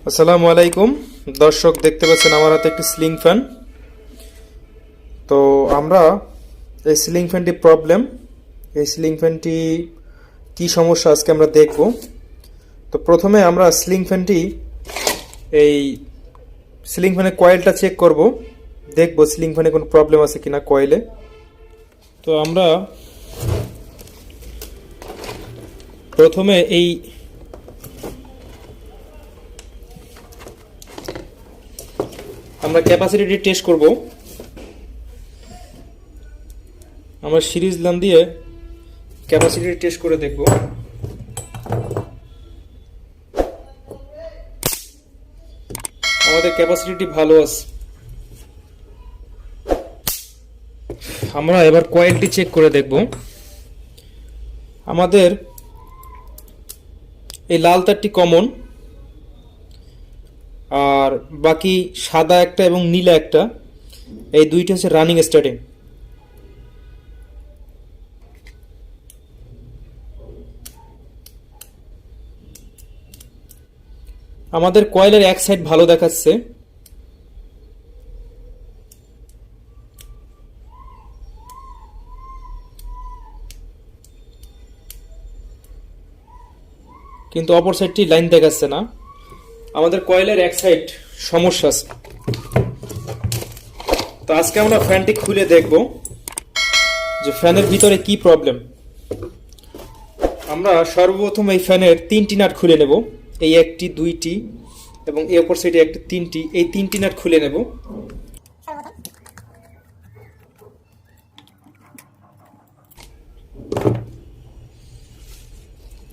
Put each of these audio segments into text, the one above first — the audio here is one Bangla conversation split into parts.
আসসালামু আলাইকুম দর্শক, দেখতে পাচ্ছেন আমার হাতে একটি সিলিং ফ্যান। তো আমরা এই সিলিং ফ্যানটি প্রবলেম, এই সিলিং ফ্যানটি কি সমস্যা আজকে আমরা দেখব। তো প্রথমে আমরা এই সিলিং ফ্যানের কয়েলটা চেক করব, দেখব সিলিং ফ্যানে কোনো প্রবলেম আছে কিনা কয়েলে। তো আমরা প্রথমে আমরা ক্যাপাসিটি টেস্ট করব। আমরা সিরিজ লাইন দিয়ে ক্যাপাসিটি টেস্ট করে দেখব। আমাদের ক্যাপাসিটি ভালো আছে। আমরা এবার কয়েলটি চেক করে দেখব। আমাদের এই লাল তারটি কমন, আর বাকি সাদা একটা এবং নীলা একটা, এই দুইটা হচ্ছে রানিং স্টার্টিং। আমাদের কয়েলের এক সাইড ভালো দেখাচ্ছে, কিন্তু অপর সাইডটি লাইন দেখাচ্ছে না। আমাদের কয়েলের এক সাইড সমস্যা আছে। তো আজকে আমরা ফ্যানটি খুলে দেখব যে ফ্যানের ভিতরে কি প্রবলেম। আমরা সর্বপ্রথম এই ফ্যানের 3টি নাট খুলে নেব, এই একটি, দুইটি এবং এই অপর সাইডে একটা, তিনটি, এই 3টি নাট খুলে নেব।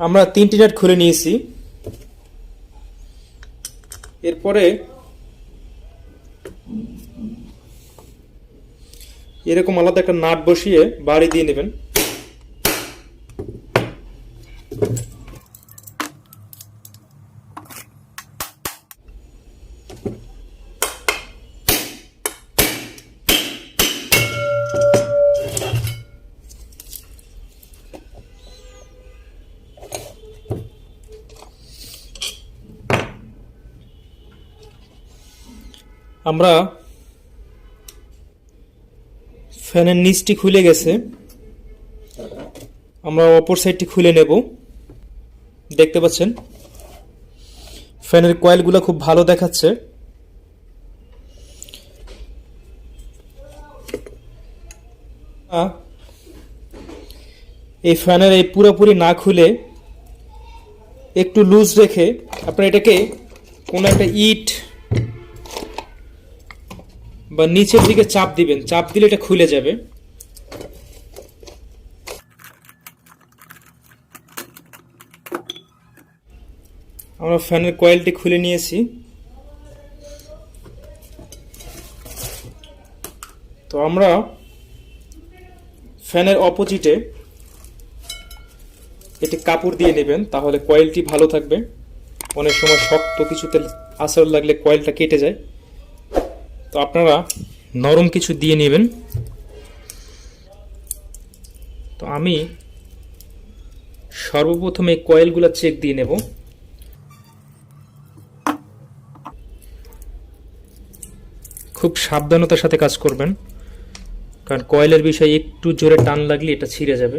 আমরা 3টি নাট খুলে নিয়েছি। এরপরে এরকম আলাদা একটা নাট বসিয়ে বাড়ি দিয়ে নেবেন। আমরা ফ্যানের নিচটি খুলে গেছে, আমরা অপর সাইডটি খুলে নেব। দেখতে পাচ্ছেন ফ্যানের কয়েলগুলো খুব ভালো দেখাচ্ছে। এই ফ্যানের এই পুরোপুরি না খুলে একটু লুজ রেখে আপনারা এটাকে কোনো একটা ইট বা নিচের দিকে চাপ দিবেন, চাপ দিলে এটা খুলে যাবে। আমরা ফ্যানের কয়েলটি খুলে নিয়েছি। তো আমরা ফ্যানের অপোজিটে এটি কাপড় দিয়ে নেবেন, তাহলে কয়েলটি ভালো থাকবে। অনেক সময় শক্ত কিছুতে আঁচড় লাগলে কয়েলটা কেটে যায়। তো আপনারা নরম কিছু দিয়ে নেবেন। তো আমি সর্বপ্রথম এই কয়েলগুলো চেক দিয়ে নেব। খুব সাবধানতার সাথে কাজ করবেন, কারণ কয়েলের বিষয়ে একটু জোরে টান লাগলে এটা ছিঁড়ে যাবে।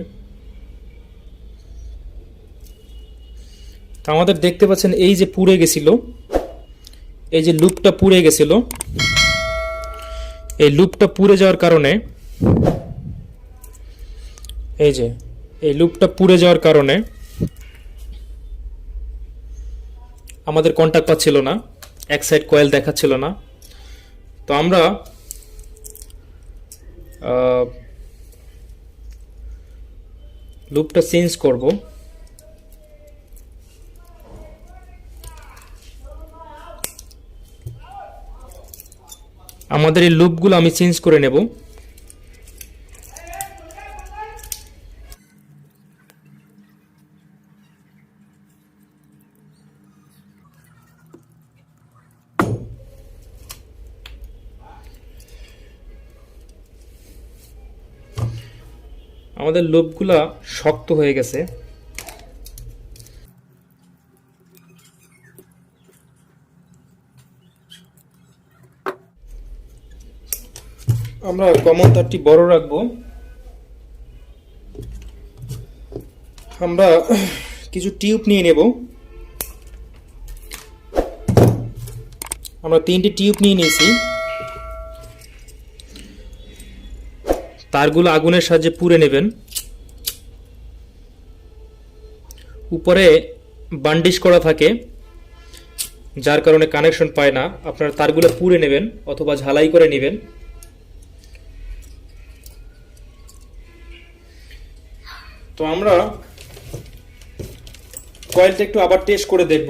তো আমাদের দেখতে পাচ্ছেন এই যে পুড়ে গেছিল, এই যে লুপটা পুড়ে গেছিল, এই লুপটা পুড়ে যাওয়ার কারণে আমাদের কন্টাক্ট পাচ্ছিল না, এক সাইড কয়েল দেখাচ্ছিল না। তো আমরা লুপটা চেঞ্জ করব। আমাদের এই লুপগুলো আমি চেঞ্জ করে নেব। আমাদের লুপগুলা শক্ত হয়ে গেছে, আমরা কমন তারটি বড় রাখবো। আমরা কিছু টিউব নিয়ে নেব। আমরা 3টি টিউব নিয়ে নিয়েছি। তারগুলো আগুনের সাহায্যে পুড়ে নেবেন। উপরে বান্ডিশ করা থাকে, যার কারণে কানেকশন পায় না। আপনারা তারগুলো পুড়ে নেবেন অথবা ঝালাই করে নেবেন। তো আমরা কয়েলটা একটু আবার টেস্ট করে দেখব।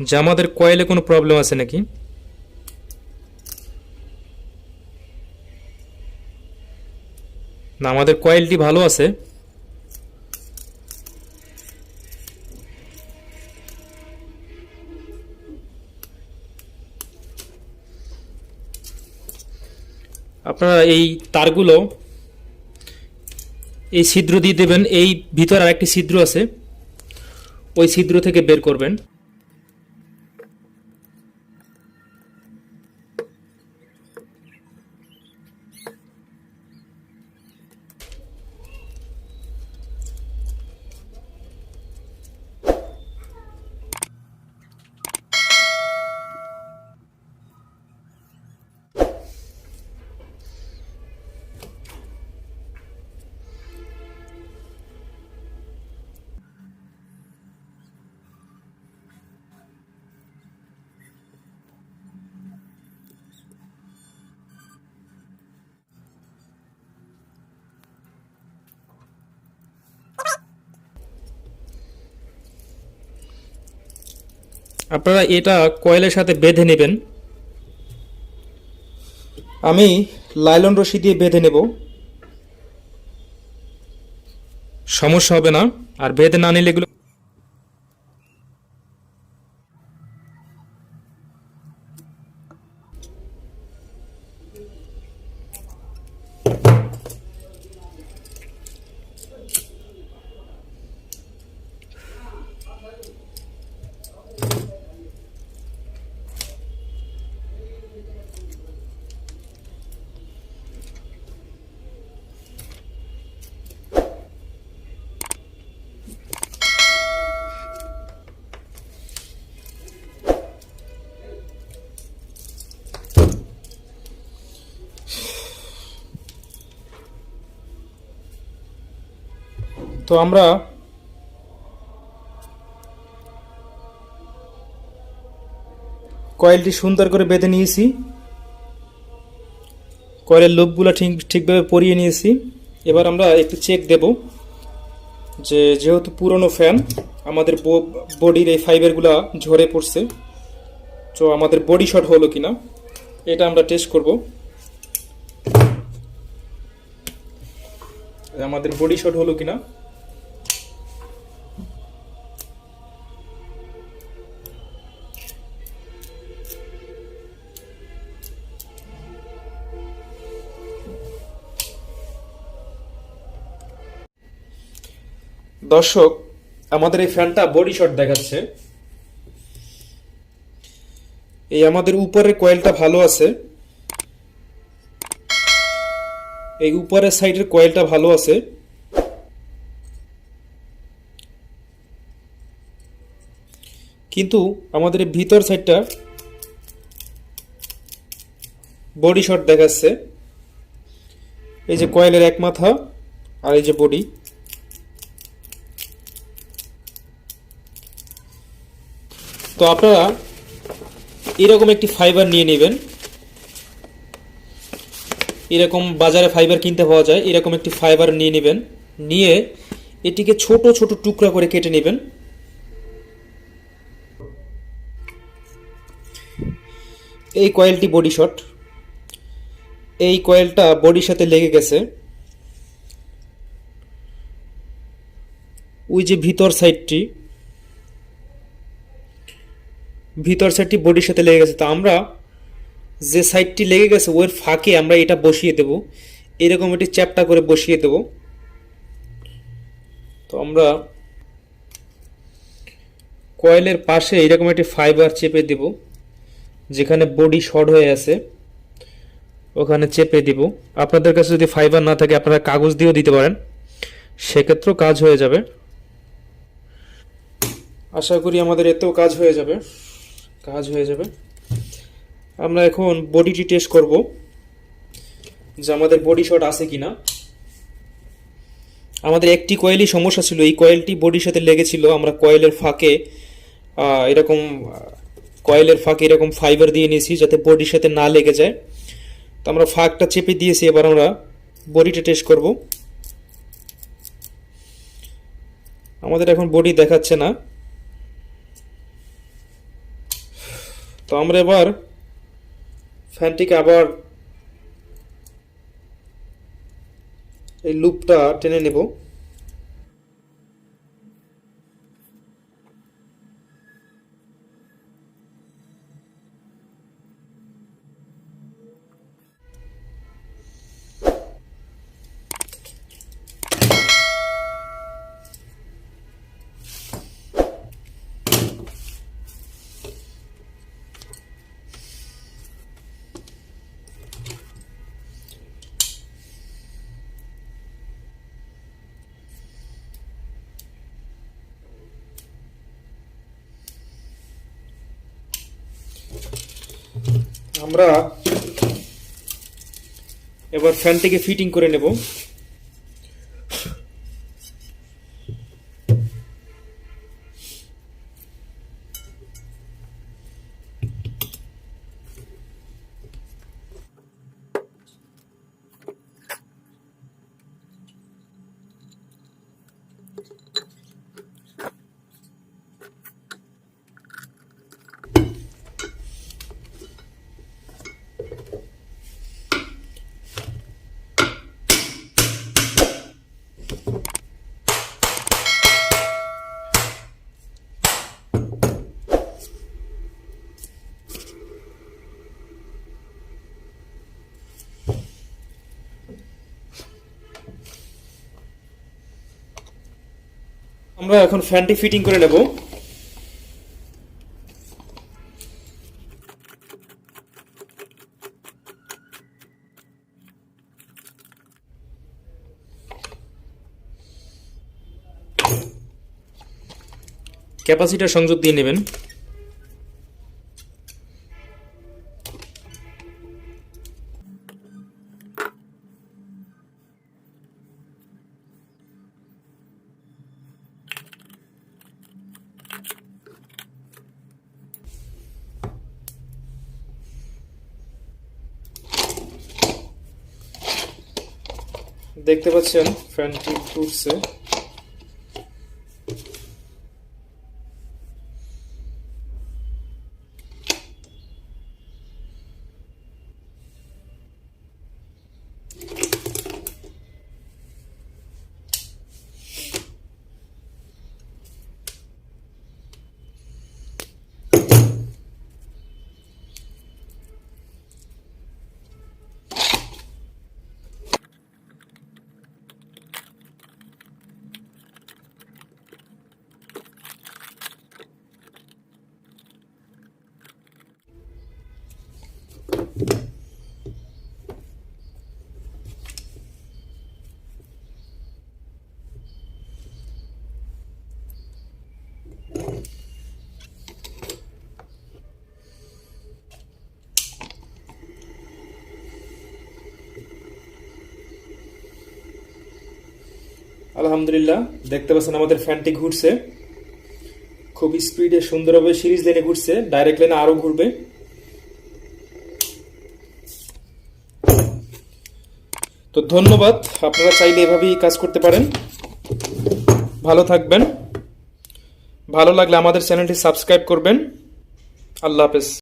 যে আমাদের কয়েলে কোনো প্রবলেম আছে নাকি। না, আমাদের কয়েলটি ভালো আছে। আপনারা এই তারগুলো এই ছিদ্র দিয়ে দেবেন। এই ভিতর আরেকটি ছিদ্র আছে, ওই ছিদ্র থেকে বের করবেন। আপনারা এটা কয়েলের সাথে বেঁধে নেবেন। আমি লাইলন রশি দিয়ে বেঁধে নেব, সমস্যা হবে না। আর বেঁধে না নিলে এগুলো তো আমরা কয়েলটি সুন্দর করে বেঁধে নিয়েছি। কয়েলের লুপগুলো ঠিকভাবে পরিয়ে নিয়েছি। এবার আমরা একটু চেক দেব যে যেহেতু পুরনো ফ্যান, আমাদের বডির এই ফাইবারগুলো ঝরে পড়ছে, তো আমাদের বডি শর্ট হলো কিনা এটা আমরা টেস্ট করব। আমাদের বডি শর্ট হলো কিনা। দর্শক, আমাদের এই ফ্যানটা বডি শর্ট দেখাচ্ছে। এই আমাদের উপরের কয়েলটা ভালো আছে, এই উপরের সাইডের কয়েলটা ভালো আছে, কিন্তু আমাদের এই ভিতর সাইডটা বডি শর্ট দেখাচ্ছে। এই যে কয়েলের এক মাথা আর এই যে বডি। তো আপনারা এরকম একটি ফাইবার নিয়ে নেবেন। এরকম বাজারে ফাইবার কিনতে পাওয়া যায়। এরকম একটি ফাইবার নিয়ে নেবেন, নিয়ে এটিকে ছোট ছোট টুকরা করে কেটে নেবেন। এই কয়েলটি বডি শর্ট, এই কয়েলটা বডির সাথে লেগে গেছে। ওই যে ভিতর সাইডটি বডির সাথে লেগে গেছে। তো আমরা যে সাইডটি লেগে গেছে ওর ফাঁকে আমরা এটা বসিয়ে দেব। এরকম একটি চ্যাপটা করে বসিয়ে দেব। তো আমরা কয়েলের পাশে এরকম একটি ফাইবার চেপে দেব। যেখানে বডি শর্ট হয়ে আছে ওখানে চেপে দিব। আপনাদের কাছে যদি ফাইবার না থাকে আপনারা কাগজ দিয়েও দিতে পারেন, সেক্ষেত্রেও কাজ হয়ে যাবে। আশা করি আমাদের এতেও কাজ হয়ে যাবে। আমরা এখন বডিটি টেস্ট করব যে আমাদের বডি শর্ট আছে কিনা। আমাদের একটি কয়েলই সমস্যা ছিল, এই কয়েলটি বডির সাথে লেগেছিল। আমরা কয়েলের ফাঁকে এরকম ফাইবার দিয়ে নিয়েছি যাতে বডির সাথে না লেগে যায়। তো আমরা ফাঁকটা চেপে দিয়েছি, এবার আমরা বডিটা টেস্ট করব। আমাদের এখন বডি দেখাচ্ছে না। তো আমরা এবার ফ্যানটিকে আবার এই লুপটা টেনে নেব। আমরা এবার ফ্যানটিকে ফিটিং করে নেব। আমরা এখন ফ্যানটি ফিটিং করে নেব। ক্যাপাসিটর সংযোগ দিয়ে নেবেন। দেখতে পাচ্ছেন ফ্যানটি ঘুরছে। আলহামদুলিল্লাহ, দেখতে পাচ্ছেন আমাদের ফ্যানটি ঘুরছে খুব স্পিডে, সুন্দরভাবে সিরিজ লাইনে ঘুরছে। ডাইরেক্ট লাইনে আরো ঘুরবে। তো ধন্যবাদ। আপনারা চাইলে এভাবেই কাজ করতে পারেন। ভালো থাকবেন। ভালো লাগলে আমাদের চ্যানেলটি সাবস্ক্রাইব করবেন। আল্লাহ হাফেজ।